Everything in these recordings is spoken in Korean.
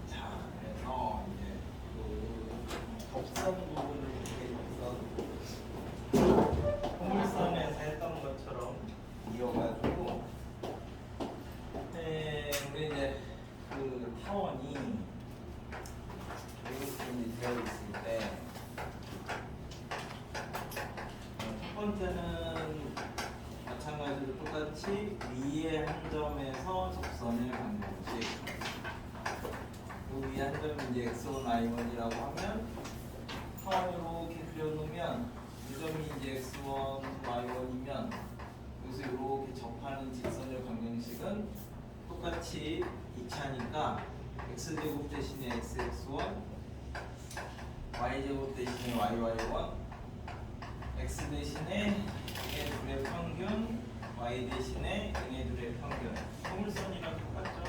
자, 그래서 이제 그 접선 부분을 이렇게 통일선에서 했던 것처럼 이어가지고, 우리 이제 그 타원이 이렇게 이제 되어 있을 때, 첫 번째는 마찬가지로 똑같이 위의 한 점에서 접선을 방정식. 그 위에 한 점이 이제 x1, y1이라고 하면 타원으로 이렇게 그려놓으면 이 점이 이제 x1, y1이면 여기서 이렇게 접하는 직선의 방정식은 똑같이 2차니까 x제곱 대신에 xx1, y제곱 대신에 yy1, x 대신에 얘네 둘의 평균, y 대신에 얘네 둘의 평균. 통일선이랑 똑같죠?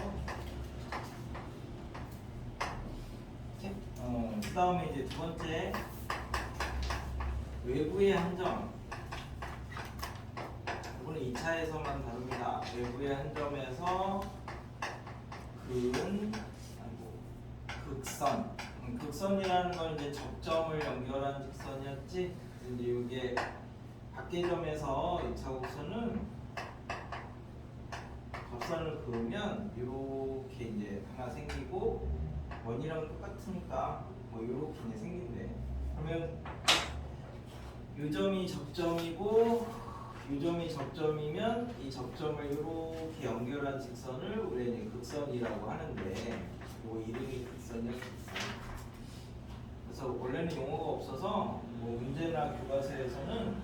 그 다음에 이제 두 번째, 외부의 한 점. 이거는 2차에서만 다룹니다. 외부의 한 점에서 극선. 극선이라는 건 이제 접점을 연결한 직선이었지. 이제 이게 밖의 점에서 2차 곡선은 접선을 그으면 이렇게 이제 하나 생기고 원이랑 똑같으니까 뭐 이렇게 이제 생긴대. 그러면 이 점이 접점이고 이 점이 접점이면 이 접점을 이렇게 연결한 직선을 우리는 극선이라고 하는데 이 이름이 극선이었어. 그래서 원래는 용어가 없어서 뭐 문제나 교과서에서는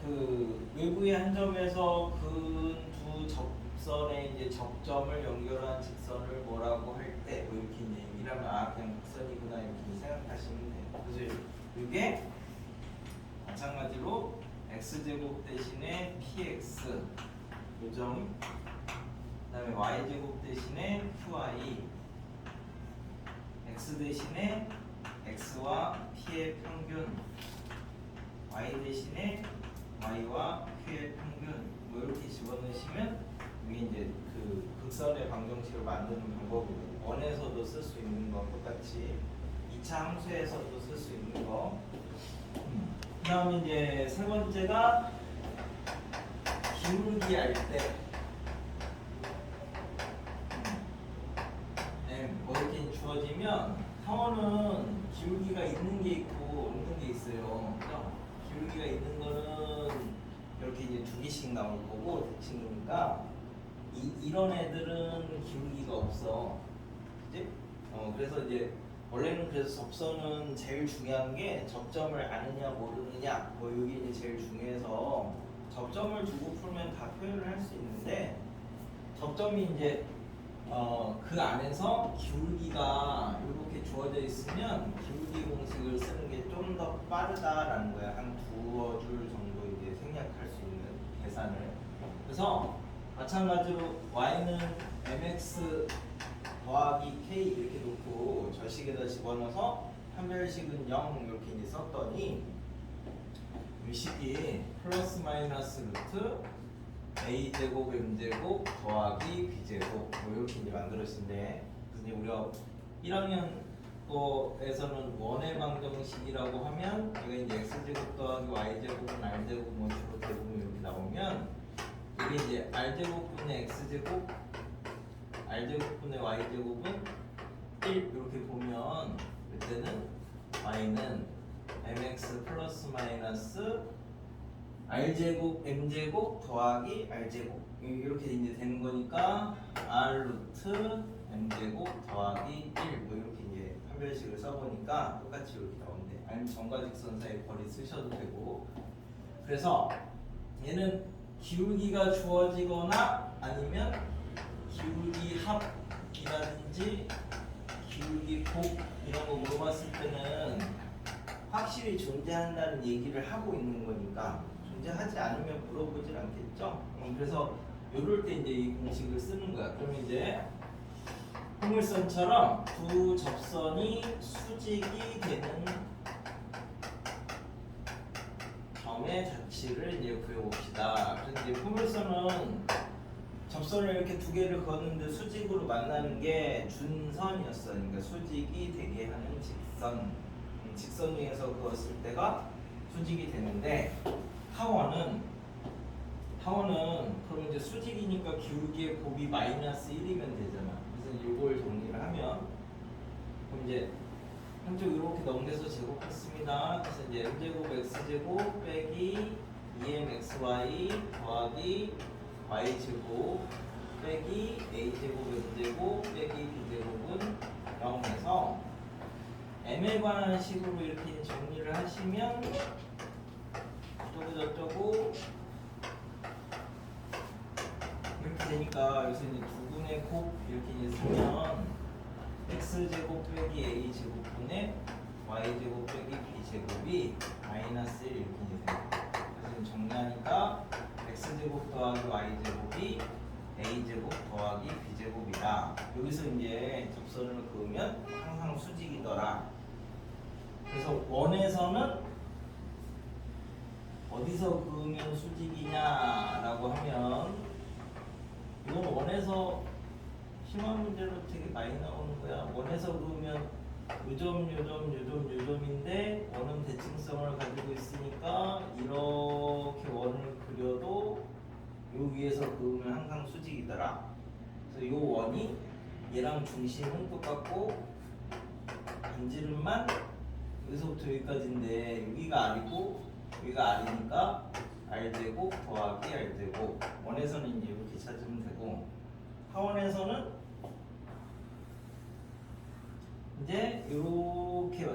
그 외부의 한 점에서 그 두 접선의 이제 접점을 연결한 직선을 뭐라고 할 때 뭐 이렇게 이제 얘기를 하면 그냥 극선이구나 이렇게 생각하시면 돼요. 그래서 이게 마찬가지로 x제곱 대신에 px 요점, 그 다음에 y제곱 대신에 qy, x 대신에 x와 p의 평균, y 대신에 y와 q의 평균 뭐 이렇게 집어넣으시면 이게 이제 그 극선의 방정식을 만드는 방법이거든요. 원에서도 쓸 수 있는 거 똑같이 2차 함수에서도 쓸 수 있는 거. 그 다음에 이제 세 번째가 기울기 할 때 뭐 이렇게 주어지면 타원은 기울기가 있는 게 있고 없는 게 있어요. 그죠? 기울기가 있는 거는 이렇게 이제 두 개씩 나올 거고 대칭이니까 이런 애들은 기울기가 없어. 그지? 그래서 이제 원래는 그래서 접선은 제일 중요한 게 접점을 아느냐 모르느냐 뭐 여기 이제 제일 중요해서 접점을 두고 풀면 다 표현을 할 수 있는데 접점이 이제 그 안에서 기울기가 이렇게 주어져 있으면 기울기 공식을 쓰는 게 좀 더 빠르다라는 거야. 한 두어 줄 정도 이제 생략할 수 있는 계산을. 그래서 마찬가지로 y는 mx 더하기 k 이렇게 놓고 절식에다 집어넣어서 판별식은 0 이렇게 이제 썼더니 이 식이 플러스 마이너스 루트 a제곱 m제곱 더하기 b제곱 뭐 이렇게 이제 만들어진대. 그래서 이제 우리가 1학년 거에서는 원의 방정식이라고 하면 이거 이제 x제곱 더하기 y제곱은 r제곱 뭐 주로 대부분 이렇게 나오면 이게 이제 r제곱분의 x제곱 r제곱분의 y제곱은 1 이렇게 보면 그때는 y는 mx 플러스 마이너스 r제곱 m제곱 더하기 r제곱 이렇게 이제 되는 거니까 r 루트 m제곱 더하기 1 뭐 이렇게 이제 판별식을 써보니까 똑같이 이렇게 나오는데 아니면 정과직선 사이 거리 쓰셔도 되고. 그래서 얘는 기울기가 주어지거나 아니면 기울기 합이라든지 기울기 곱 이런 거 물어봤을 때는 확실히 존재한다는 얘기를 하고 있는 거니까 존재하지 않으면 물어보질 않겠죠. 그래서 이럴 때 이제 이 공식을 쓰는 거야. 그러면 이제 포물선처럼 두 접선이 수직이 되는 점의 자취를 이제 구해봅시다. 그래서 이제 포물선은 접선을 이렇게 두 개를 그었는데 수직으로 만나는 게 준선이었어. 그러니까 수직이 되게 하는 직선. 직선 중에서 그었을 때가 수직이 되는데 타원은 그럼 이제 수직이니까 기울기의 곱이 마이너스 1이면 되잖아. 그래서 이걸 정리를 하면 그럼 이제 한쪽 이렇게 넘겨서 제곱했습니다. 그래서 이제 m제곱 x제곱 빼기 2mxy 더하기 y제곱 빼기 a제곱 m제곱 빼기 b제곱은 0에서 m에 관한 식으로 이렇게 정리를 하시면 어쩌고 이렇게 되니까 여기서 이제 두 분의 곱 이렇게 이제 쓰면 x제곱 빼기 a제곱분의 y제곱 빼기 b제곱이 마이너스 1 이렇게 이제 돼요. 그래서 정리하니까 x제곱 더하기 y제곱이 a제곱 더하기 b제곱이다. 여기서 이제 접선을 그으면 항상 수직이더라. 그래서 원에서는 어디서 그으면 수직이냐라고 하면 이건 원에서 심한 문제로 되게 많이 나오는 거야. 원에서 그으면 요점인데 원은 대칭성을 가지고 있으니까 이렇게 원을 그려도 요 위에서 그으면 항상 수직이더라. 그래서 요 원이 얘랑 중심은 똑같고 반지름만 여기서부터 여기까지인데 여기가 R이고 여기가 R이니까 R제곱 더하기 R제곱. 원에서는 이제 이렇게 찾으면 되고 타원에서는 이제 요렇게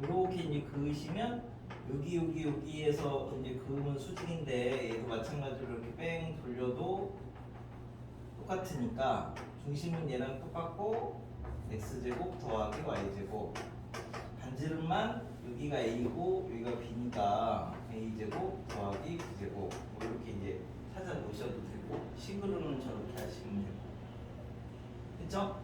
요렇게 이제 그으시면 여기에서 이제 그으면 수직인데 얘도 마찬가지로 이렇게 뺑 돌려도 똑같으니까 중심은 얘랑 똑같고 x제곱 더하기 y제곱. 반지름만 여기가 a고 여기가 b니까 a제곱 더하기 b제곱. 이렇게 이제 찾아 놓으셔도 되고 식으로는 저렇게 하시면 되고. 됐죠?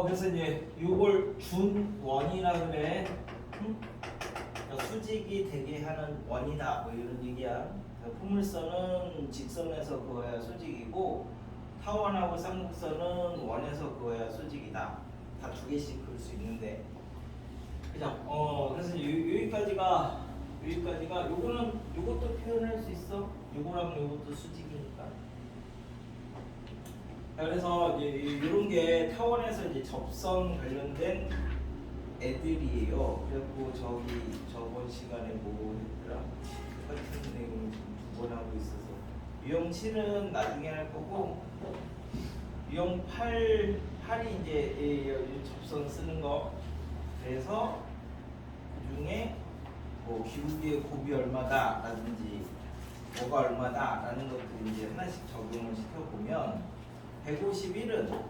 그래서 이제 요걸 준원이라 그래. 그러니까 수직이 되게 하는 원이다. 뭐 이런 얘기야. 포물선은 직선에서 그어야 수직이고 타원하고 쌍곡선은 원에서 그어야 수직이다. 다 두 개씩 그을 수 있는데. 그죠? 그래서 여기까지가 요거는 요것도 표현할 수 있어. 요거랑 요것도 수직이니까. 그래서 이제 이런 게 타원에서 이제 접선 관련된 애들이에요. 그래갖고 저번 시간에 뭐 했더라? 똑같은 내용을 지금 두 번 하고 있어서 유형 7은 나중에 할 거고 유형 8이 이제 접선 쓰는 거. 그래서 그 중에 뭐 기울기의 곱이 얼마다 라든지 뭐가 얼마다 라는 것들 이제 하나씩 적용을 시켜보면 151은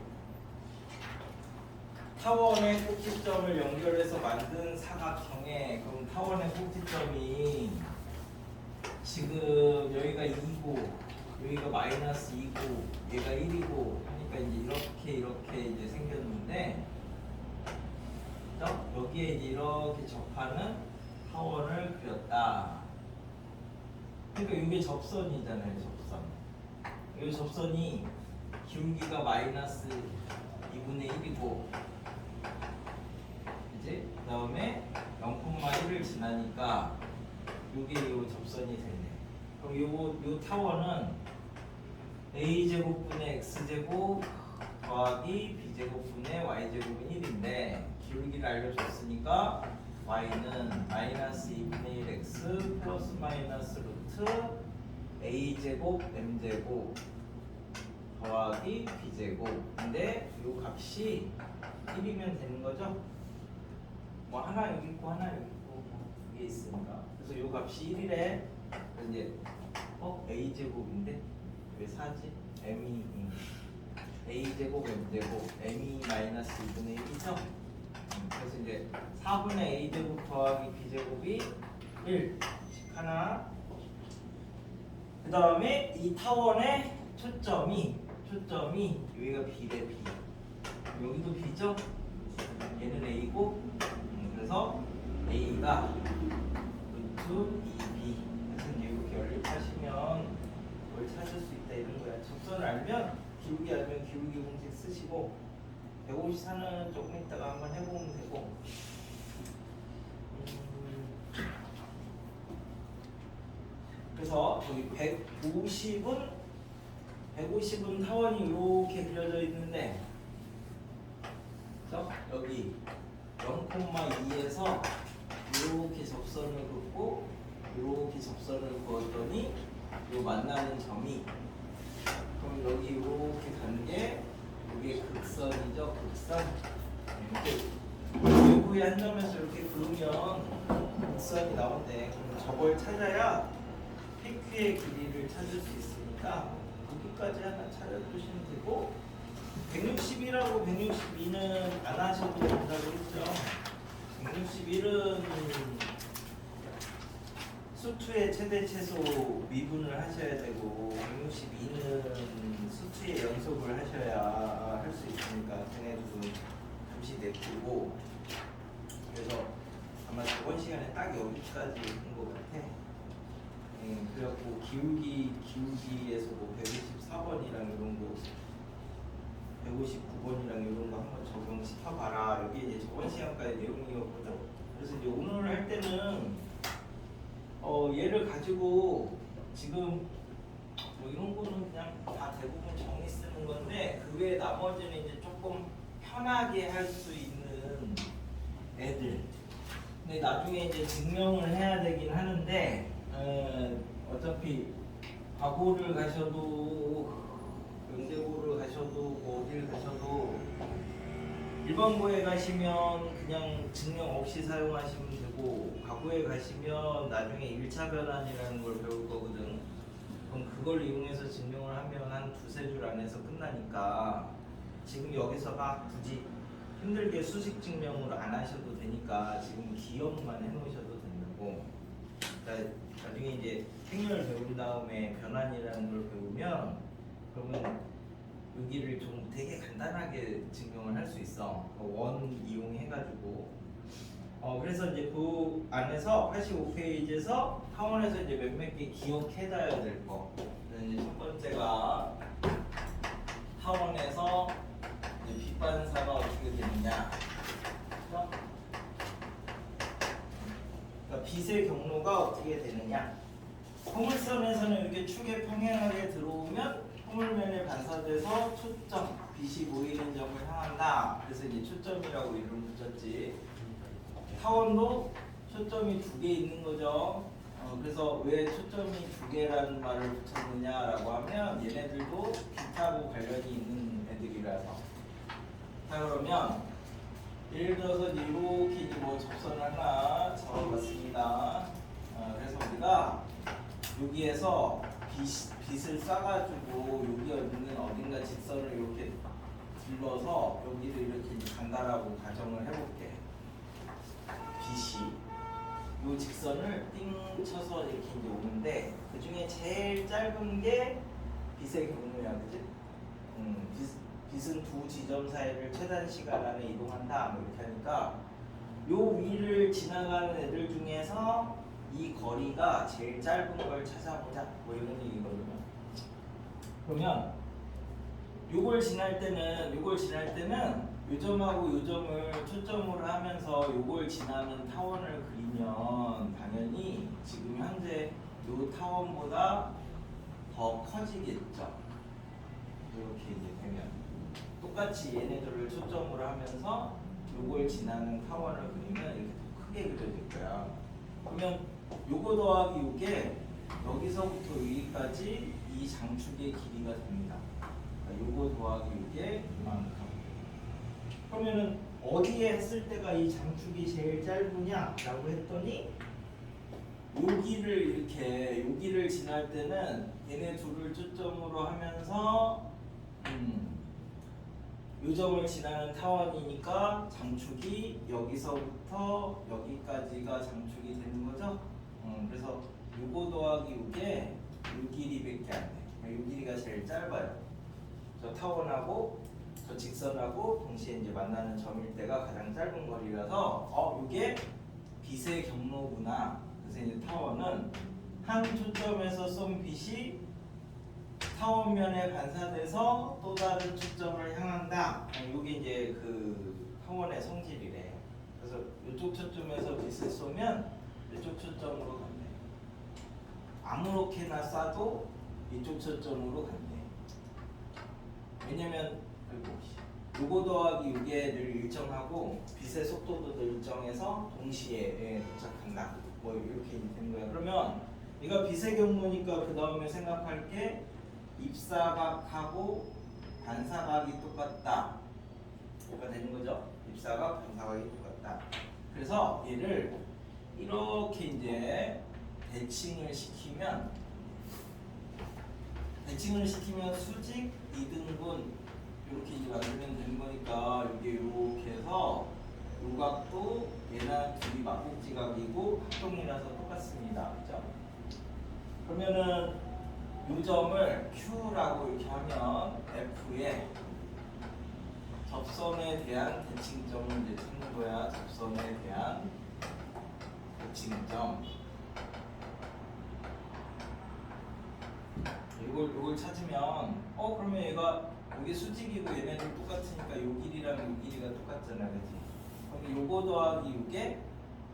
타원의 꼭지점을 연결해서 만든 사각형에 그럼 타원의 꼭지점이 지금 여기가 2고 여기가 마이너스 2고 얘가 1이고 하니까 이제 이렇게 이제 생겼는데 여기에 이제 이렇게 접하는 타원을 그렸다. 그러니까 이게 접선이잖아요. 접선. 이 접선이 기울기가 마이너스 2분의 1이고 이제 그 다음에 0,1을 지나니까 요게 요 접선이 되네. 그럼 요 타원은 a제곱분의 x제곱 더하기 b제곱분의 y제곱은 1인데 기울기를 알려줬으니까 y는 마이너스 2분의 1 x 플러스 마이너스 루트 a제곱 m제곱 더하기 b제곱. 근데 요 값이 1이면 되는 거죠? 뭐 하나 여기 있고 하나 여기 있고 이게 있으니까. 그래서 요 값이 1이래. 그래서 이제 a제곱인데 왜 4지? m이 a제곱 m제곱 m이 마이너스 2분의 1이죠? 그래서 이제 4분의 a제곱 더하기 b제곱이 1 하나. 그 다음에 이 타원의 초점이 여기가 B래 B. 여기도 B죠? 얘는 A고 그래서 A가 루트 2B. 그래서 이제 이렇게 연립하시면 뭘 찾을 수 있다 이런 거야. 접선을 알면 기울기 알면 기울기 공식 쓰시고 154는 조금 이따가 한번 해보면 되고. 그래서 여기 150은 타원이 이렇게 그려져 있는데, 그래서 여기 0,2에서 이렇게 접선을 긋고 이렇게 접선을 그었더니 이 만나는 점이, 그럼 여기 이렇게 간 게 이게 극선이죠. 극선. 이렇게 외부의 한 점에서 이렇게 그으면 극선이 나온대. 그럼 저걸 찾아야 PQ의 길이를 찾을 수 있으니까 거기까지 하나 찾아주시면 되고, 161하고 162는 안 하셔도 된다고 했죠. 161은 수투의 최대 최소 미분을 하셔야 되고, 162는 수투의 연속을 하셔야 할 수 있으니까 걔네들은 잠시 내두고, 그래서 아마 저번 시간에 딱 여기까지 한 것 같아. 그래갖고 기울기에서 뭐 124번이랑 이런 거, 159번이랑 이런 거 한번 적용시켜봐라. 여기 이제 저번 시간까지 내용이었거든. 그래서 이제 오늘 할 때는 얘를 가지고 지금 뭐 이런 거는 그냥 다 대부분 정의 쓰는 건데, 그 외에 나머지는 이제 조금 편하게 할 수 있는 애들. 근데 나중에 이제 증명을 해야 되긴 하는데, 어차피 과고를 가셔도 연대고를 가셔도 뭐 어딜 가셔도 일반고에 가시면 그냥 증명 없이 사용하시면 되고, 과고에 가시면 나중에 1차 변환이라는 걸 배울 거거든. 그럼 그걸 이용해서 증명을 하면 한 두세 줄 안에서 끝나니까 지금 여기서 막 굳이 힘들게 수식 증명을 안 하셔도 되니까 지금 기억만 해놓으셔도 된다고. 그러니까 나중에 이제 행렬을 배운 다음에 변환이라는 걸 배우면, 그러면 여기를 좀 되게 간단하게 증명을 할 수 있어. 원 이용해가지고. 그래서 이제 그 안에서 85페이지에서 타원에서 이제 몇몇 개 기억해둬야 될 거. 이제 첫 번째가 타원에서 이제 빗반사가 어떻게 되느냐. 그렇죠? 그러니까 빛의 경로가 어떻게 되느냐. 포물선에서는 이렇게 축에 평행하게 들어오면 포물면에 반사돼서 초점, 빛이 보이는 점을 향한다. 그래서 이제 초점이라고 이름을 붙였지. 타원도 초점이 두 개 있는 거죠. 그래서 왜 초점이 두 개라는 말을 붙였느냐라고 하면 얘네들도 빛하고 관련이 있는 애들이라서. 자, 그러면 예를 들어서 이렇게 뭐 접선을 하나 잡아봤습니다. 그래서 우리가 여기에서 빛을 쏴가지고 여기 있는 어딘가 직선을 이렇게 둘러서 여기를 이렇게 간다라고 가정을 해볼게. 빛이 이 직선을 띵 쳐서 이렇게 이제 오는데, 그 중에 제일 짧은 게 빛의 경로야, 그지? 빛은 두 지점 사이를 최단 시간 안에 이동한다. 뭐 이렇게 하니까 요 위를 지나가는 애들 중에서 이 거리가 제일 짧은 걸 찾아보자. 뭐 이런 얘기거든요. 그러면 요걸 지날 때는 요 점하고 요 점을 초점으로 하면서 요걸 지나는 타원을 그리면 당연히 지금 현재 요 타원보다 더 커지겠죠. 이렇게 이제 되면 똑같이 얘네들을 초점으로 하면서 요걸 지나는 타원을 그리면 이렇게 더 크게 그려질 거야. 그러면 요거 더하기 요게 여기서부터 여기까지 이 장축의 길이가 됩니다. 그러니까 요거 더하기 요게 이만큼. 그러면은 어디에 했을 때가 이 장축이 제일 짧으냐라고 했더니 여기를 지날 때는 얘네 둘을 초점으로 하면서 요 점을 지나는 타원이니까 장축이 여기서부터 여기까지가 장축이 되는 거죠. 그래서 요거 더하기 요게 요 길이밖에 안 돼. 요 길이가 제일 짧아요. 저 타원하고 저 직선하고 동시에 이제 만나는 점일 때가 가장 짧은 거리라서 이게 빛의 경로구나. 그래서 이제 타원은 한 초점에서 쏜 빛이 타원면에 반사돼서 또 다른 초점을 향한다. 이게 이제 그 타원의 성질이래. 그래서 이쪽 초점에서 빛을 쏘면 이쪽 초점으로 간대. 아무렇게나 쏴도 이쪽 초점으로 간대. 왜냐면 요거 더하기 요게를 일정하고 빛의 속도도 일정해서 동시에 도착한다. 뭐 이렇게 되는 거야. 그러면 얘가 빛의 경로니까 그 다음에 생각할 게 입사각하고 반사각이 똑같다. 뭐가 되는 거죠? 입사각, 반사각이 똑같다. 그래서 얘를 이렇게 이제 대칭을 시키면 수직, 이등분 이렇게 이제 만들면 되는 거니까 이게 이렇게 해서 요 각도 얘랑 둘이 막국지각이고 합동이라서 똑같습니다. 그죠? 그러면은 요 점을 Q라고 이렇게 하면 F에 접선에 대한 대칭점을 이제 찾는 거야. 접선에 대한 대칭점. 이걸 찾으면 그러면 얘가 여기 수직이고 얘네들 똑같으니까 요 길이랑 요 길이가 똑같잖아, 그렇지? 그럼 요거 더하기 요게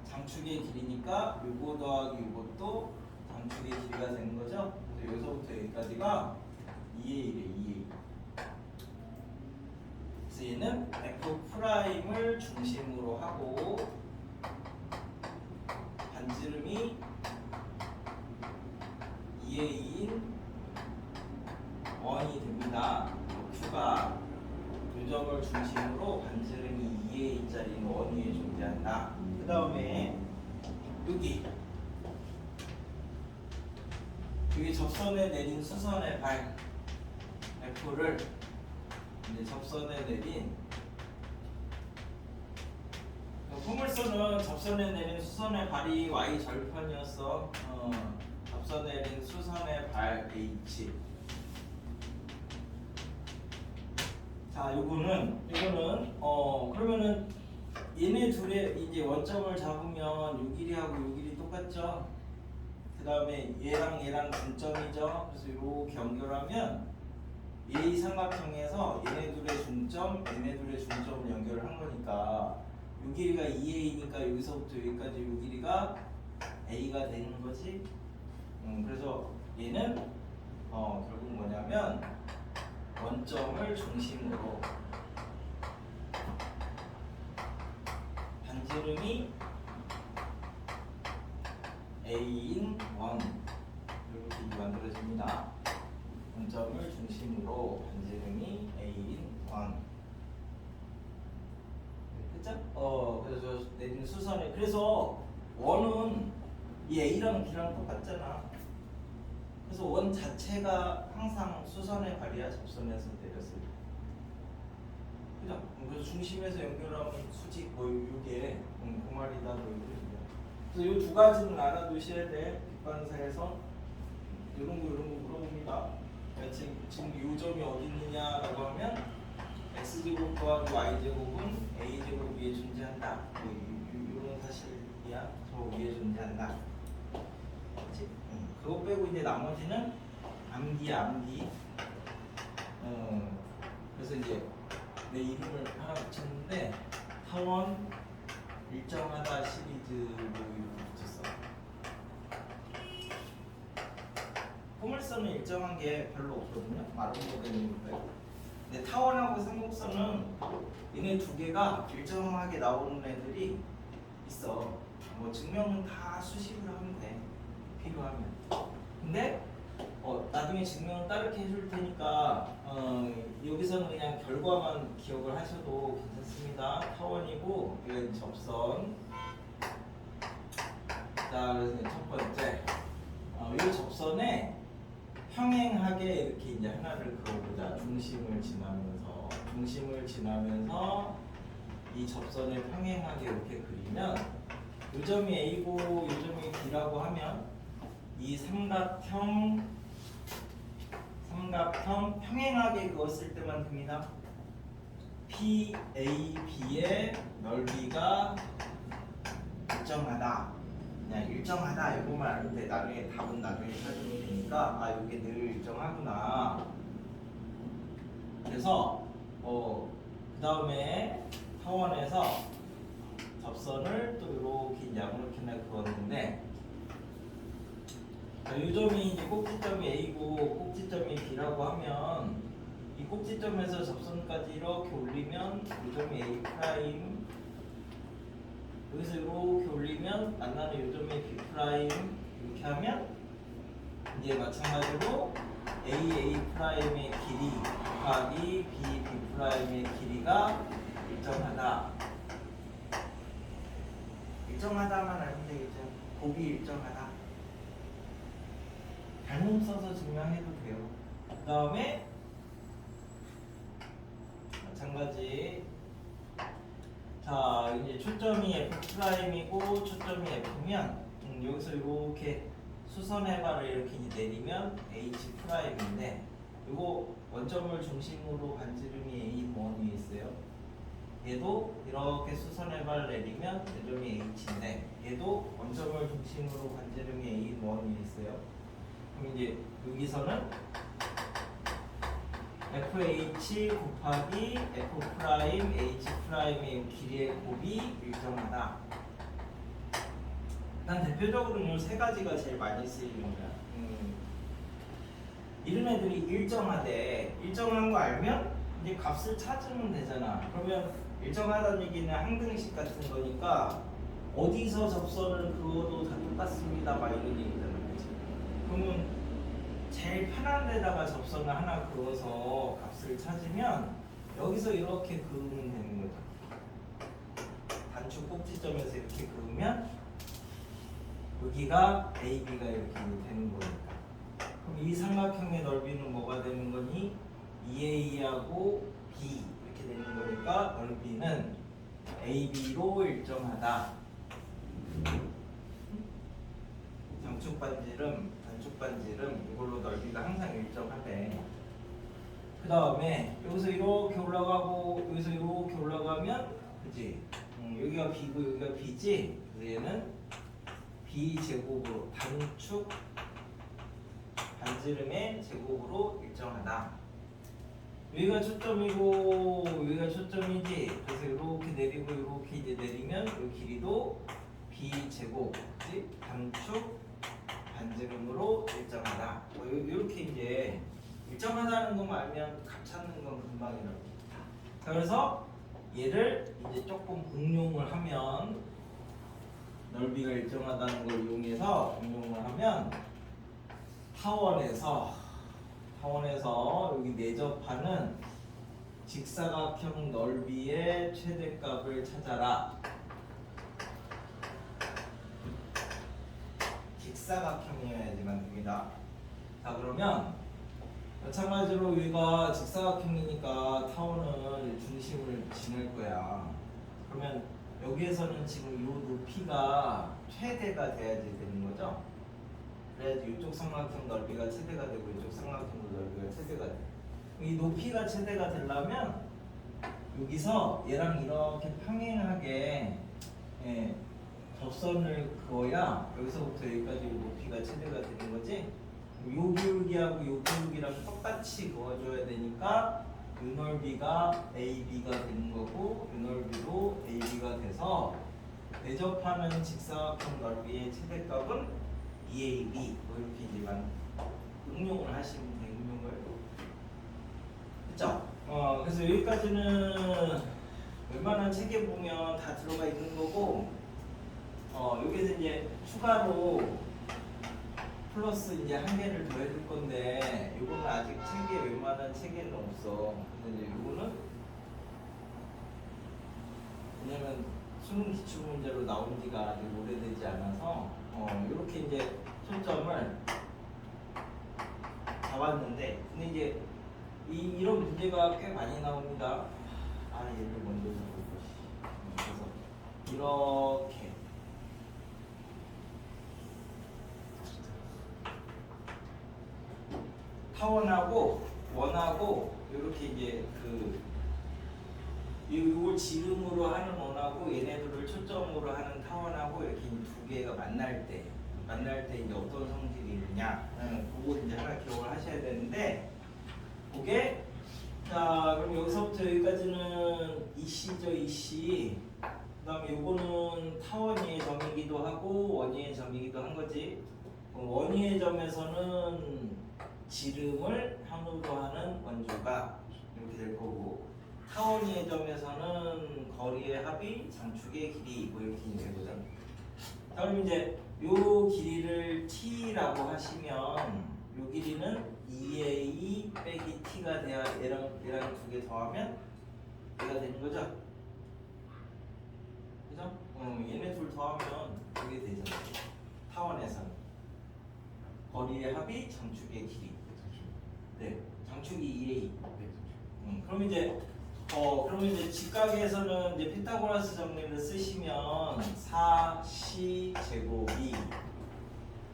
장축의 길이니까 요거 더하기 요것도 장축의 길이가 되는 거죠? 그래서 여기서부터 여기까지가 2a 래, 2a. 그래서 얘는 F'을 중심으로 하고 반지름이 2a인 원이 됩니다. Q가 이 점을 중심으로 반지름이 2a짜리 원 위에 존재한다. 그 다음에 여기 접선에 내린 수선의 발 F를 이제 접선에 내린 포물선은 접선에 내린 수선의 발이 y 절편이었어. 접선에 내린 수선의 발 H. 자, 요거는 그러면은 얘네 둘의 이제 원점을 잡으면 요 길이하고 요 길이 똑같죠. 그 다음에 얘랑 중점이죠. 그래서 이렇게 연결하면 이 삼각형에서 얘네 둘의 중점을 연결을 한 거니까 요 길이가 2a니까 여기서부터 여기까지 요 길이가 a가 되는 거지. 그래서 얘는 결국 뭐냐면 원점을 중심으로 반지름이 a인 원 이렇게 만들어집니다. 원점을 중심으로 반지름이 a인 원. 그죠? 그래서 내린 수선에 그래서 원은 이 a랑 b랑 똑같잖아. 그래서 원 자체가 항상 수선의 발이야. 접선에서 내렸을 때. 그죠? 그래서 중심에서 연결하면 수직 이게 그 말이다 그래서 이 두 가지는 알아두셔야 돼. 빛반사에서 이런 거 물어봅니다. 지금 이 점이 어디 있느냐라고 하면 x제곱 더하기 y제곱은 a제곱 위에 존재한다. 이런 사실이야. 저 위에 존재한다. 그렇지? 그거 빼고 이제 나머지는 암기야. 그래서 이제 내 이름을 하나 붙였는데 타원 일정하다 시리즈로 붙였어. 포물선은 일정한 게 별로 없거든요. 마른 거 되는 거예요. 근데 타원하고 삼곡선은 얘네 두 개가 일정하게 나오는 애들이 있어. 뭐 증명은 다 수식을 하면 돼. 필요하면. 근데 나중에 증명을 따르게 해줄 테니까 여기서는 그냥 결과만 기억을 하셔도 괜찮습니다. 타원이고 이건 접선. 자, 그래서 첫 번째 이 접선에 평행하게 이렇게 이제 하나를 그어보자. 중심을 지나면서 이 접선에 평행하게 이렇게 그리면 이 점이 A고 이 점이 B라고 하면 이 삼각형 삼각형 평행하게 그었을 때만 됩니다. PAB의 넓이가 일정하다. 그냥 일정하다 이거만 알면 돼. 나중에 답은 나중에 찾으면 되니까 아 이게 늘 일정하구나. 그래서 그 다음에 타원에서 접선을 또 이렇게 이제 아무렇게나 그었는데 자, 이 점이 이제 꼭지점이 A고 꼭지점이 B라고 하면 이 꼭지점에서 접선까지 이렇게 올리면 이 점이 A 프라임 여기서 이렇게 올리면 만나는 이 점이 B 프라임 이렇게 하면 이제 마찬가지로 A 프라임의 길이 곱하기 B 프라임의 길이가 일정하다. 일정하다만 알면 되겠죠. 곱이 일정하다. 잘못 써서 증명해도 돼요. 그 다음에 마찬가지. 자 이제 초점이 F'이고 초점이 F면 여기서 이렇게 수선해발을 이렇게 내리면 H'인데 이거 원점을 중심으로 반지름이 A1 위에 있어요. 얘도 이렇게 수선해발 내리면 내점이 H인데 얘도 원점을 중심으로 반지름이 A1 위에 있어요. 그럼 이제 여기서는 FH 곱하기 F 프라임 H 프라임의 길이의 곱이 일정하다. 일단 대표적으로 이 세 가지가 제일 많이 쓰입니다. 이런 애들이 일정하대. 일정한 거 알면 이제 값을 찾으면 되잖아. 그러면 일정하다는 얘기는 항등식 같은 거니까 어디서 접선을 그어도 다 똑같습니다. 막 이런 얘기잖아. 그치? 그러면 제일 편한 데다가 접선을 하나 그어서 값을 찾으면 여기서 이렇게 그으면 되는 거죠. 단축 꼭지점에서 이렇게 그으면 여기가 AB가 이렇게 되는 거니까. 그럼 이 삼각형의 넓이는 뭐가 되는 거니? 2A하고 B 이렇게 되는 거니까 넓이는 AB로 일정하다. 장축 반지름, 단축 반지름 이걸로 넓이가 항상 일정하대. 그 다음에 여기서 이렇게 올라가고 여기서 이렇게 올라가면 그지? 여기가 B고 여기가 B지? 그래서 얘는 B 제곱으로 단축 반지름의 제곱으로 일정하다. 여기가 초점이고 여기가 초점이지. 그래서 이렇게 내리고 이렇게 이제 내리면 이 길이도 B 제곱, 그치? 단축 반지름으로 일정하다. 이렇게 이제 일정하다는 것만 알면 값 찾는 건 금방이라고. 자, 그래서 얘를 이제 조금 응용을 하면 넓이가 일정하다는 걸 이용해서 응용을 하면 타원에서 여기 내접하는 직사각형 넓이의 최대값을 찾아라. 직사각형이어야지만 됩니다. 자 그러면 마찬가지로 여기가 직사각형이니까 타원은 중심을 지낼 거야. 그러면 여기에서는 지금 이 높이가 최대가 돼야지 되는 거죠. 그래야지 이쪽 삼각형 넓이가 최대가 되고 이쪽 삼각형 넓이가 최대가 돼. 이 높이가 최대가 되려면 여기서 얘랑 이렇게 평행하게 접선을 그어야 여기서부터 여기까지 높이가 최대가 되는 거지. 요 기울기하고 요 기울기랑 똑같이 그어줘야 되니까 이 넓이가 AB가 되는 거고 이 넓이도 AB가 돼서 내접하는 직사각형 넓이의 최대값은 2AB 뭐 이렇게 이제만 응용을 하시면 돼요. 응용을. 그쵸? 그래서 여기까지는 웬만한 책에 보면 다 들어가 있는 거고 여기서 이제 추가로 플러스 이제 한 개를 더 해줄 건데 요거는 아직 책에 웬만한 책에는 없어. 근데 이제 요거는 왜냐면 수능 기출 문제로 나온 지가 아직 오래되지 않아서 이렇게 이제 초점을 잡았는데 근데 이제 이런 문제가 꽤 많이 나옵니다. 얘를 먼저 잡고 그래서 이렇게 타원하고 원하고 이렇게 이제 이걸 지름으로 하는 원하고 얘네들을 초점으로 하는 타원하고 이렇게 두 개가 만날 때 이제 어떤 성질이 있느냐, 그거 이제 하나 기억을 하셔야 되는데, 그게 자 그럼 여기서부터 여기까지는 EC죠, EC. 그다음에 요거는 타원위의 점이기도 하고 원위의 점이기도 한 거지. 원위의 점에서는 지름을 항으로 하는 원주가 이렇게 될 거고, 타원위의 점에서는 거리의 합이 장축의 길이 뭐 이렇게 되거든. 자, 그럼 이제 요 길이를 t라고 하시면 요 길이는 2a 빼기 t가 돼야 얘랑 두 개 더하면 얘가 되는 거죠. 그죠? 얘네 둘 더하면 그게 되잖아. 타원에서는 거리의 합이 장축의 길이. 네, 장축이 2a. 그럼 이제 직각에서는 이제 피타고라스 정리를 쓰시면 4c 제곱이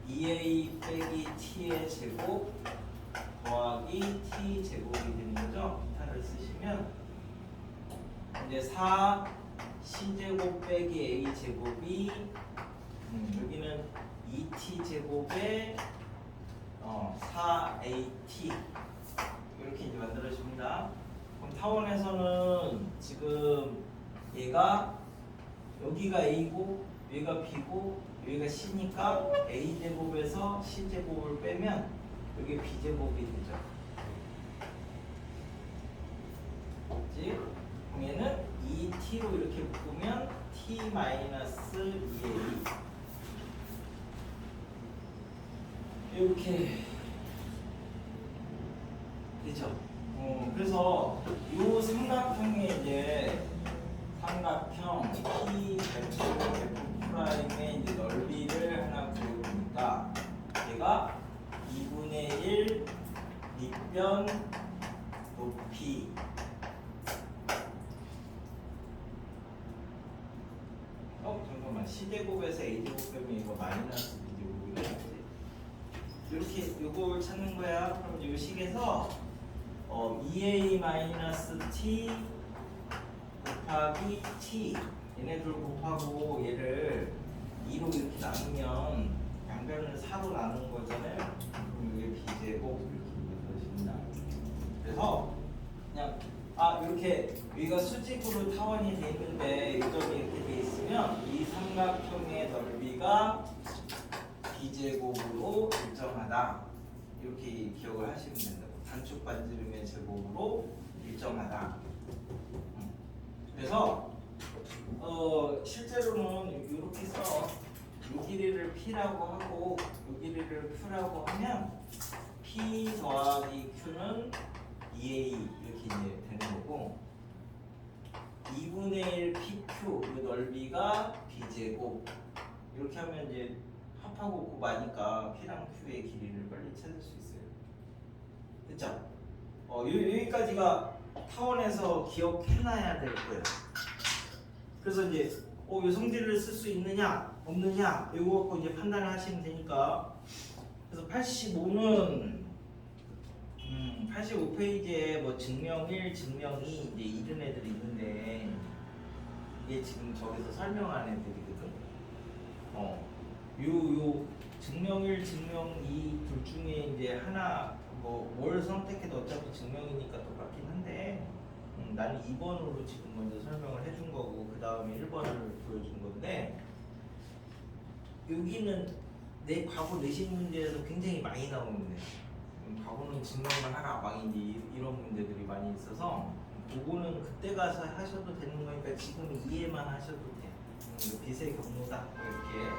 2a 빼기 t의 제곱 더하기 t 제곱이 되는 거죠. 피타를 쓰시면 이제 4c 제곱 빼기 a 제곱이 여기는 2t 제곱에 4at 이렇게 이제 만들어집니다. 그럼 타원에서는 지금 얘가 여기가 a고 여기가 b고 여기가 c니까 a 제곱에서 c 제곱을 빼면 여기 b 제곱이 되죠. 그렇지? 그럼 얘는 2t로 이렇게 묶으면 t 마이너스 2a 이렇게 되죠. 그래서 이 삼각형의 이제 삼각형 T F 프라임의 이제 넓이를 하나 구해보니까 얘가 2분의 1 밑변 높이 잠깐만 C제곱에서 A제곱 빼면 이거 마이너스 B제곱이 이렇게 요걸 찾는 거야. 그럼 이 식에서 2a-t 곱하기 t 얘네들 곱하고 얘를 2로 이렇게 나누면 양변을 4로 나누는 거잖아요. 그럼 이게 b제곱 이렇게 되어집니다. 그래서 그냥 이렇게 여기가 수직으로 타원이 돼 있는데 이 점이 이렇게 돼 있으면 이 삼각형의 넓이가 b제곱으로 일정하다. 이렇게 기억을 하시면 된다고. 단축 반지름의 제곱으로 일정하다. 그래서 실제로는 이렇게 써. 이 길이를 p라고 하고 이 길이를 q라고 하면 p 더하기 q는 2a 이렇게 이제 되는 거고 2분의 1 pq 이 넓이가 b제곱 이렇게 하면 이제 합하고 곱하니까 p랑 q의 길이를 빨리 찾을 수 있어요. 됐죠? 여기까지가 타원에서 기억해놔야 될 거예요. 그래서 이제 이 성질을 쓸 수 있느냐 없느냐 이거 갖고 이제 판단을 하시면 되니까. 그래서 85는 85페이지에 뭐 증명 1, 증명 2 이제 이런 애들이 있는데 이게 지금 저기서 설명한 애들이거든. 요 증명 1, 증명 2 둘 중에 이제 하나 뭘 선택해도 어차피 증명이니까 똑같긴 한데 나는 2번으로 지금 먼저 설명을 해준 거고 그 다음에 1번을 보여준 건데 여기는 내 과거 내신 문제에서 굉장히 많이 나오는 문제. 과거는 증명만 하라 왕이지 이런 문제들이 많이 있어서 그거는 그때 가서 하셔도 되는 거니까 지금 이해만 하셔도 돼. 빛의 경로다 이렇게.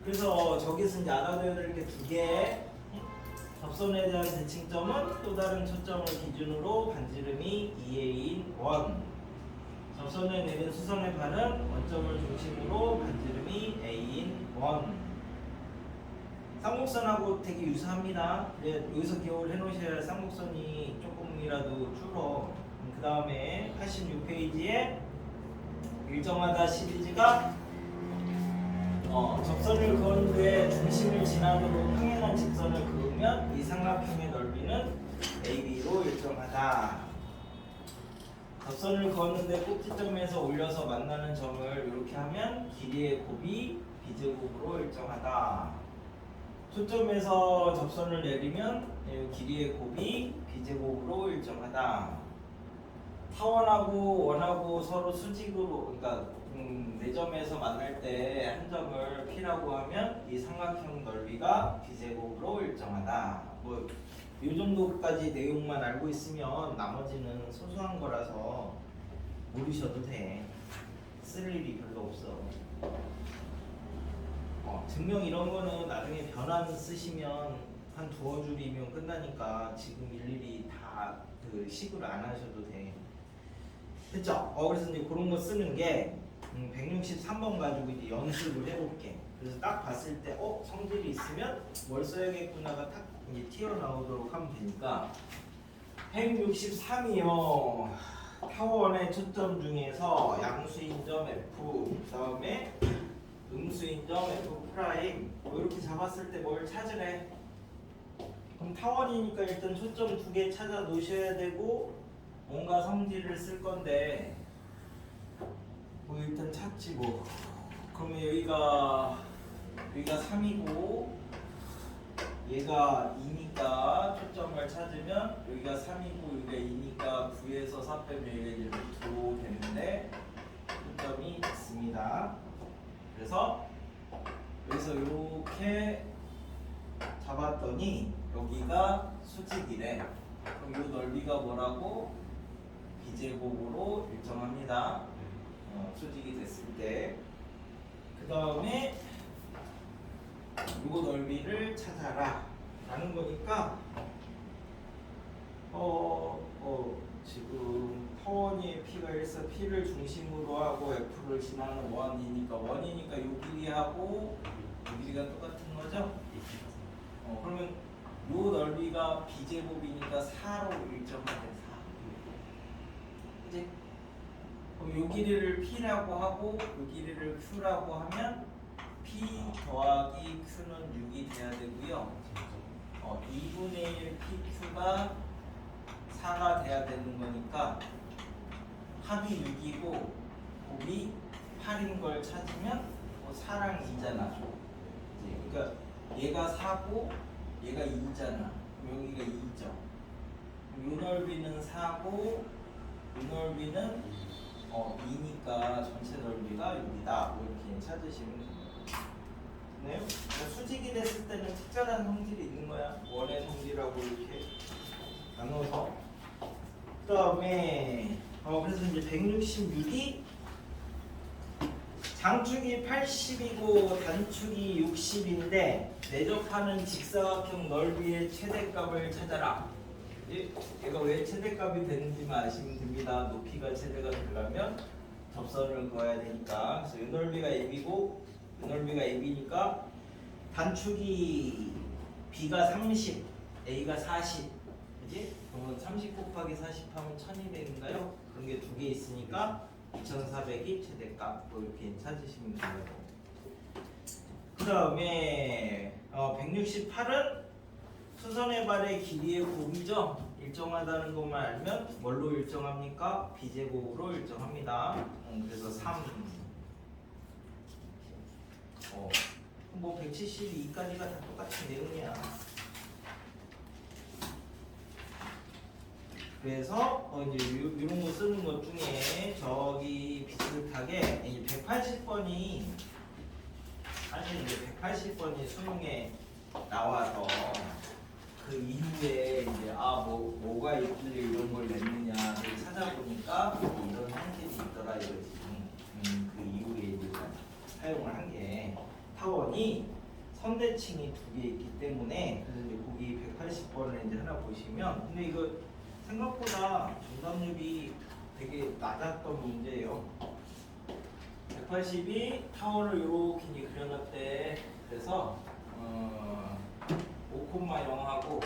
그래서 저기서 이제 알아둬야 될 게 두 개. 접선에 대한 대칭점은 또 다른 초점을 기준으로 반지름이 2a인 원. 접선에 내린 수선의 반은 원점을 중심으로 반지름이 a인 원. 쌍곡선하고 되게 유사합니다. 여기서 기억을 해놓으셔야 쌍곡선이 조금이라도 줄어. 그 다음에 86페이지에 일정하다 시리즈가 접선을 그은 후에 중심을 지나도록 평행한 직선을 그으면 이 삼각형의 넓이 여기는 AB로 일정하다. 접선을 그었는데 꼭지점에서 올려서 만나는 점을 이렇게 하면 길이의 곱이 B제곱으로 일정하다. 초점에서 접선을 내리면 길이의 곱이 B제곱으로 일정하다. 타원하고 원하고 서로 수직으로, 그러니까 네 점에서 만날 때 한 점을 P라고 하면 이 삼각형 넓이가 B제곱으로 일정하다. 뭐 이 정도까지 내용만 알고 있으면 나머지는 소소한 거라서 모르셔도 돼. 쓸 일이 별로 없어. 증명 이런 거는 나중에 변환 쓰시면 한 두어 줄이면 끝나니까 지금 일일이 다 그 식으로 안 하셔도 돼. 됐죠? 그래서 이제 그런 거 쓰는 게 163번 가지고 이제 연습을 해볼게. 그래서 딱 봤을 때 성질이 있으면 뭘 써야겠구나가 탁 이제 튀어나오도록 하면 되니까 163이요. 타원의 초점 중에서 양수인 점 F, 그 다음에 음수인 점 F 프라임 이렇게 잡았을 때 뭘 찾으래? 그럼 타원이니까 일단 초점 두 개 찾아 놓으셔야 되고 뭔가 성질을 쓸 건데 뭐 일단 찾지 뭐. 그러면 여기가 3이고 얘가 2니까 초점을 찾으면 여기가 3이고 여기가 2니까 9에서 4 빼면 여기가 이제 루트로 되는데 초점이 있습니다. 그래서 여기서 이렇게 잡았더니 여기가 수직이래. 그럼 이 넓이가 뭐라고? B제곱으로 일정합니다. 수직이 됐을 때. 그 다음에 요 넓이를 찾아라 라는 거니까 지금 타원의 P가 1서 P를 중심으로 하고 F를 지나는 원이니까 요 길이하고 요 길이가 똑같은 거죠? 그러면 요 넓이가 B제곱이니까 4로 일정하대. 4. 그치? 그럼 요 길이를 P라고 하고 요 길이를 Q라고 하면 P 더하기 Q는 6이 돼야 되고요. 2분의 1 PQ가 4가 돼야 되는 거니까 합이 6이고 곱이 8인 걸 찾으면 4랑 2잖아. 그러니까 얘가 4고 얘가 2잖아. 여기가 2죠. 요 넓이는 4고 이 넓이는 2니까 전체 넓이가 6이다. 이렇게 찾으시면 됩니다. 네? 수직이 됐을 때는 특별한 성질이 있는 거야. 원의 성질하고 이렇게 나눠서. 그 다음에 그래서 이제 166이 장축이 80이고 단축이 60인데 내접하는 직사각형 넓이의 최대값을 찾아라. 얘가 왜 최대값이 되는지만 아시면 됩니다. 높이가 최대가 되려면 접선을 그어야 되니까. 그래서 이 넓이가 AB고 이 넓이가 AB니까 단축이 B가 30, A가 40. 그지? 그러면 30 곱하기 40 하면 1200인가요? 그런 게 두 개 있으니까 2400이 최대값. 뭐 이렇게 찾으시면 됩니다. 그 다음에 168은 수선의 발의 길이의 곱이죠. 일정하다는 것만 알면 뭘로 일정합니까? B제곱으로 일정합니다. 그래서 3. 뭐 172까지가 다 똑같은 내용이야. 그래서 이제 이런 거 쓰는 것 중에 저기 비슷하게 이제 180번이 사실 이제 180번이 수능에 나와서 그 이후에 이제 뭐가 있길래 이런 걸 냈느냐를 찾아보니까 이런 형질이 있더라 이거지. 그 이후에 이제 사용을 한 게 타원이 선대칭이 두 개 있기 때문에 그래서 이제 거기 180번을 이제 하나 보시면 근데 이거 생각보다 정답률이 되게 낮았던 문제예요. 180이 타원을 이렇게 이제 그려놨대. 그래서 5,0하고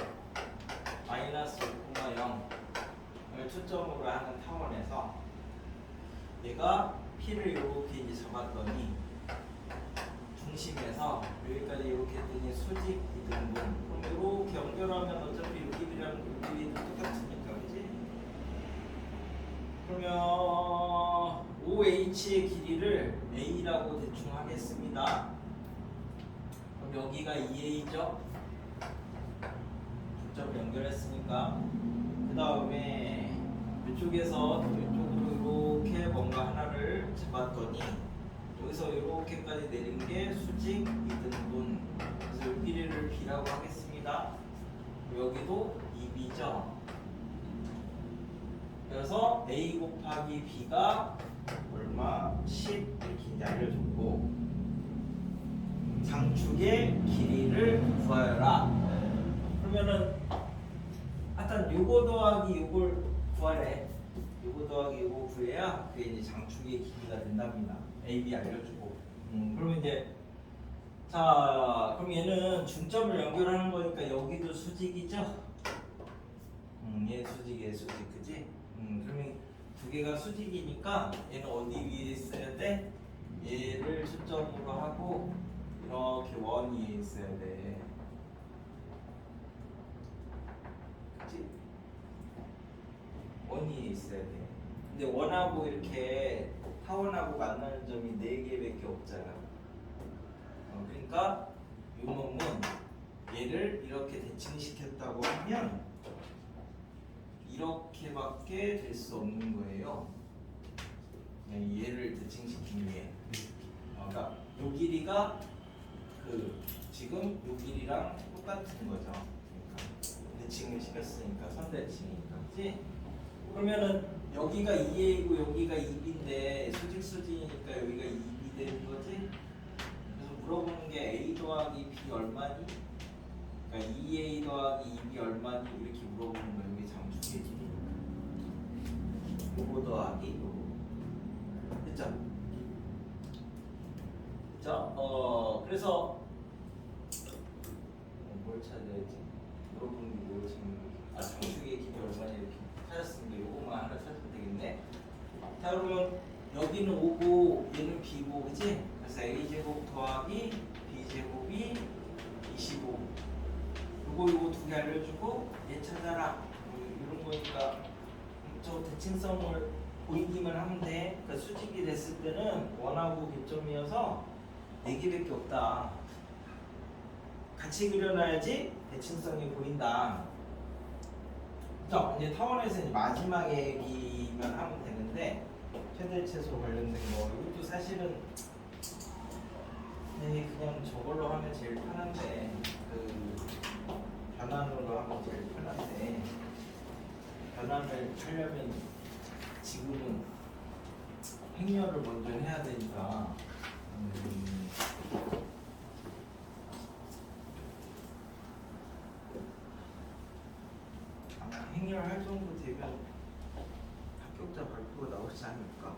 마이너스 5,0을 초점으로 하는 타원에서 얘가 P를 이렇게 이제 잡았더니 중심에서 여기까지 이렇게 했더니 수직 이등분. 그럼 이렇게 연결하면 어차피 요 길이랑 요 길이도 똑같으니까, 그지? 그러면 OH의 길이를 A라고 대충 하겠습니다. 그럼 여기가 2A죠? 중점을 연결했으니까. 그 다음에 이쪽에서 이쪽으로 이렇게 뭔가 하나를 잡았더니 여기서 이렇게까지 내린 게 수직 이등분. 그래서 이 길이를 B라고 하겠습니다. 여기도 2B죠. 그래서 A 곱하기 B가 얼마? 10 이렇게 이제 알려줬고, 장축의 길이를 구하여라. 그러면은 일단 요거 더하기 요걸 구하래. 요거 더하기 요거 구해야 그게 이제 장축의 길이가 된답니다. A, B 알려주고. 그러면 이제 자, 그럼 얘는 중점을 연결하는 거니까 여기도 수직이죠? 얘 수직, 얘 수직, 그지? 그러면 두 개가 수직이니까 얘는 어디 위에 있어야 돼? 얘를 초점으로 하고 이렇게 원 위에 있어야 돼. 그치? 원 위에 있어야 돼. 근데 원하고 이렇게 타원하고 만나는 점이 4개밖에 없잖아. 그러니까 이 놈은 얘를 이렇게 대칭시켰다고 하면 이렇게밖에 될 수 없는 거예요. 그냥 얘를 대칭시킨 게. 그러니까 요 길이가 그 지금 요 길이랑 똑같은 거죠. 그러니까 대칭을 시켰으니까 선대칭이니까, 그렇지? 그러면은 여기가 2A고 여기가 2B인데 수직이니까 여기가 2B 되는 거지? 그래서 물어보는 게 A 더하기 B 얼마니? 그러니까 2A 더하기 2B 얼마니? 이렇게 물어보는 거예요. 이게 장축의 길이. 요거 더하기 요거. 됐죠? 됐죠? 그래서 뭘 찾아야지? 물어보는 게 뭘 찾는 거지? 장축의 길이 얼마니? 이렇게 찾았으니까 요거만 하나 찾으면 되겠네. 자, 그러면 여기는 5고 얘는 B고, 그치? 그래서 A제곱 더하기 B제곱이 25. 요거 두 개 알려주고 얘 찾아라. 이런 거니까 저 대칭성을 보이기만 하면 돼. 그러니까 수직이 됐을 때는 원하고 교점이어서 4개밖에 없다. 같이 그려놔야지 대칭성이 보인다. 자, 이제 타원에서 이제 마지막 얘기만 하면 되는데, 최대 최소 관련된 거 이것도 사실은 그냥 저걸로 하면 제일 편한데, 그 변환으로 하면 제일 편한데, 변환을 하려면 지금은 행렬을 먼저 해야 되니까 아마 행렬할 정도 되면 합격자 발표가 나오지 않을까?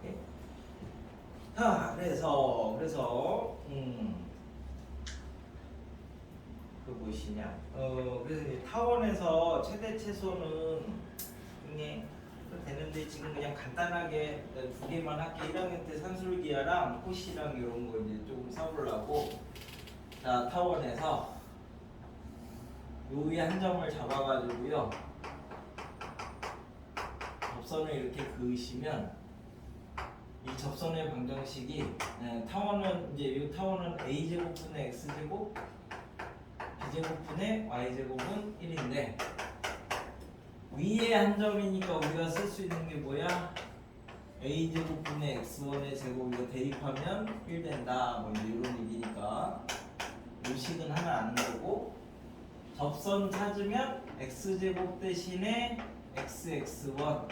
예? 그래서 그 무엇이냐? 그래서 이제 타원에서 최대 최소는 중에 되는데 지금 그냥 간단하게 두 개만 할게. 1학년 때 산술기하랑 호시랑 이런 거 이제 조금 써보려고. 자, 타원에서 요 위에 한 점을 잡아가지고요. 접선을 이렇게 그으시면 이 접선의 방정식이 타원은 이제 이 타원은 a 제곱분의 x 제곱, b 제곱분의 y 제곱은 1인데 위에 한 점이니까 우리가 쓸 수 있는 게 뭐야? a 제곱분의 x1의 제곱 이거 대입하면 1 된다. 뭐 이제 이런 얘기니까 이 식은 하면 안 나오고, 접선 찾으면 x 제곱 대신에 xx1,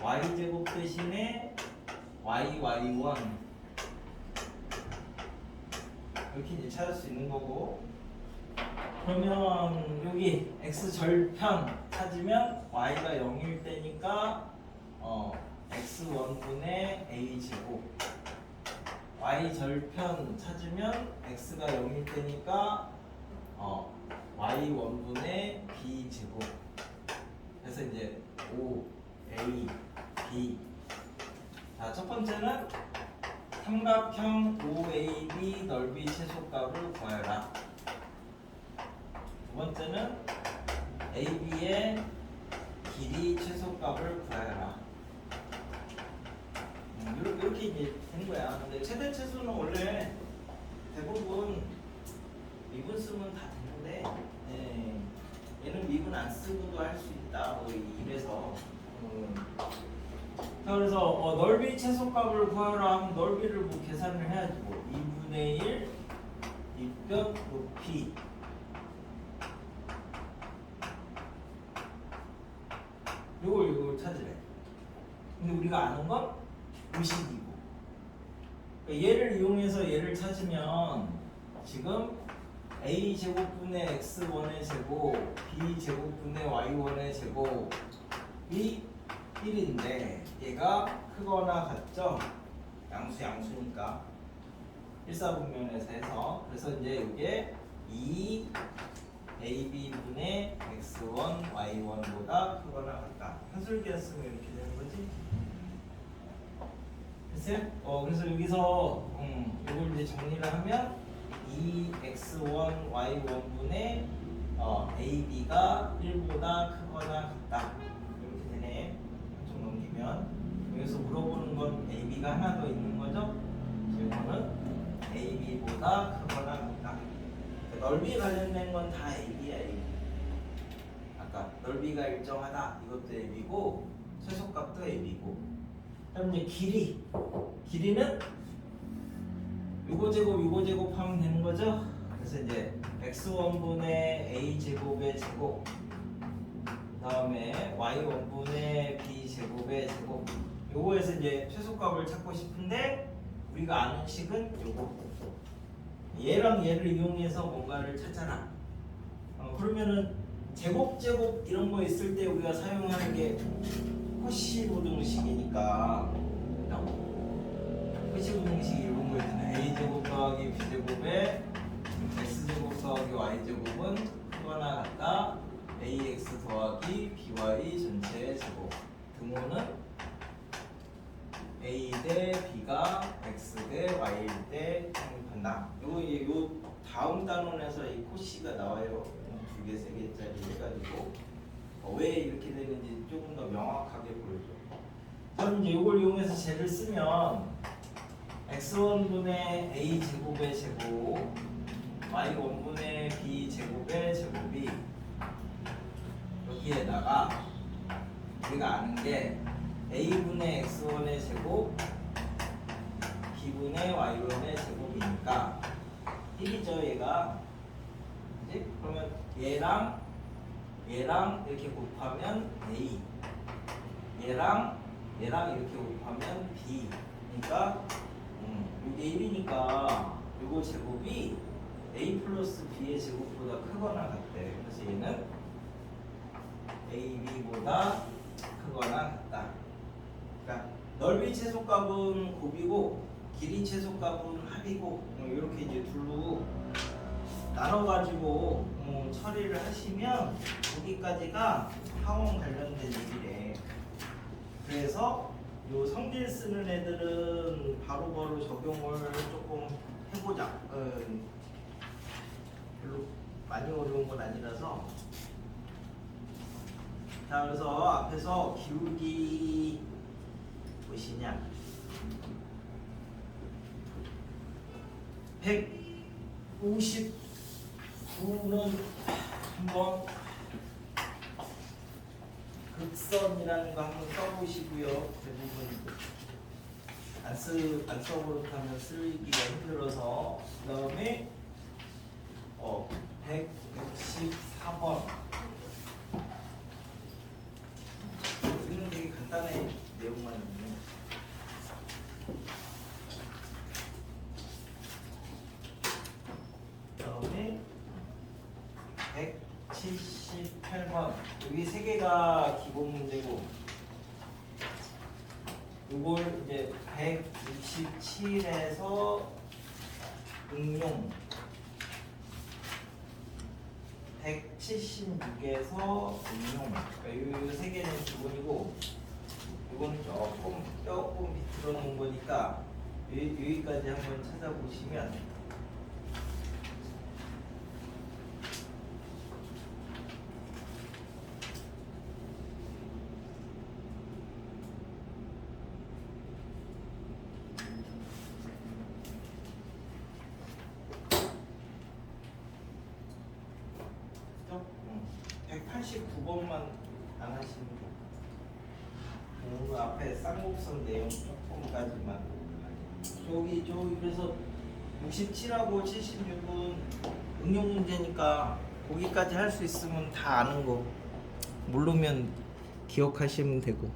y 제곱 대신에 yy1 이렇게 이제 찾을 수 있는 거고, 그러면 여기 x 절편 찾으면 y가 0일 때니까 x1분의 a 제곱, y 절편 찾으면 x가 0일 때니까 y1분의 b 제곱. 그래서 이제 o, a, b. 자, 첫 번째는 삼각형 OAB 넓이 최소값을 구하여라. 두 번째는 AB의 길이 최소값을 구하여라. 이렇게 이제 된 거야. 근데 최대 최소는 원래 대부분 미분 쓰면 다 되는데, 얘는 미분 안 쓰고도 할 수 있다. 뭐 이래서. 자, 그래서 넓이 최소값을 구하라 하면 넓이를 뭐 계산을 해야지. 뭐 2분의 1 밑변 높이. 요걸 찾으래. 근데 우리가 아는 건 의식이고. 그러니까 얘를 이용해서 얘를 찾으면 지금 a 제곱분의 x1의 제곱, b 제곱분의 y1의 제곱이 1인데 얘가 크거나 같죠? 양수니까 일사분면에서 해서. 그래서 이제 이게 2 AB분의 x1, y1보다 크거나 같다. 한술기한 쓰면 이렇게 되는 거지? 됐어요? 그래서 여기서 이걸 이제 정리를 하면 2x1, y1분의 AB가 1보다 크거나 같다. 이렇게 되네. 좀 넘기면 여기서 물어보는 건 AB가 하나 더 있는 거죠? 이거는 AB보다 크거나 같다. 넓이 관련된 건 다 AB야. AB. 아까 넓이가 일정하다 이것도 AB고 최소값도 AB고. 그럼 이제 길이는 요거 제곱 하면 되는 거죠. 그래서 이제 x1분의 a 제곱의 제곱, 그다음에 y1분의 b 제곱의 제곱. 요거에서 이제 최소값을 찾고 싶은데 우리가 아는 식은 요거. 얘랑 얘를 이용해서 뭔가를 찾잖아. 그러면은 제곱 이런 거 있을 때 우리가 사용하는 게 코시 부등식이니까. 코시 부등식이 이런 거 있잖아. a 제곱 더하기 b 제곱에 x 제곱 더하기 y 제곱은 크거나 같다. ax 더하기 by 전체의 제곱. 등호는 a 대 b가 x 대 y일 때 성립한다. 요 다음 단원에서 이 코시가 나와요. 2개, 3개짜리 해가지고 왜 이렇게 되는지 조금 더 명확하게 보여줘. 그럼 이제 이걸 이용해서 쟤를 쓰면 x1분의 a 제곱의 제곱, y1분의 b 제곱의 제곱이 여기에다가 우리가 아는 게 a분의 x1의 제곱, b분의 y1의 제곱이니까 1이죠 얘가. 그치? 그러면 얘랑 이렇게 곱하면 a, 얘랑 이렇게 곱하면 b. 그러니까 이게 1이니까 이거 제곱이 a 플러스 b의 제곱보다 크거나 같대. 그래서 얘는 ab보다 크거나 같다. 그러니까 넓이 최소값은 곱이고 길이 최소값은 합이고 이렇게 이제 둘로 나눠가지고 처리를 하시면 여기까지가 항원 관련된 얘기래. 그래서 요 성질 쓰는 애들은 바로바로 적용을 조금 해보자. 별로 많이 어려운 건 아니라서. 자, 그래서 앞에서 기울기 무엇이냐? 159는 한번 극선이라는 거 한번 써보시고요. 대부분 안 써버릇하면 쓰기가 힘들어서. 그 다음에 164번. 여기는 되게 간단해. 내용만 있네. 그다음에 178번. 여기 세 개가 기본 문제고, 이걸 이제 167에서 응용, 176에서 응용. 이 세 개는 기본이고, 이거는 조금 비틀어 놓은 거니까 여기까지 한번 찾아보시면 그죠? 189번만 안 하시면 돼요. 오늘 앞에 쌍곡선 내용 조금까지만. 저기 그래서 67하고 76은 응용 문제니까 거기까지 할 수 있으면 다 아는 거. 모르면 기억하시면 되고.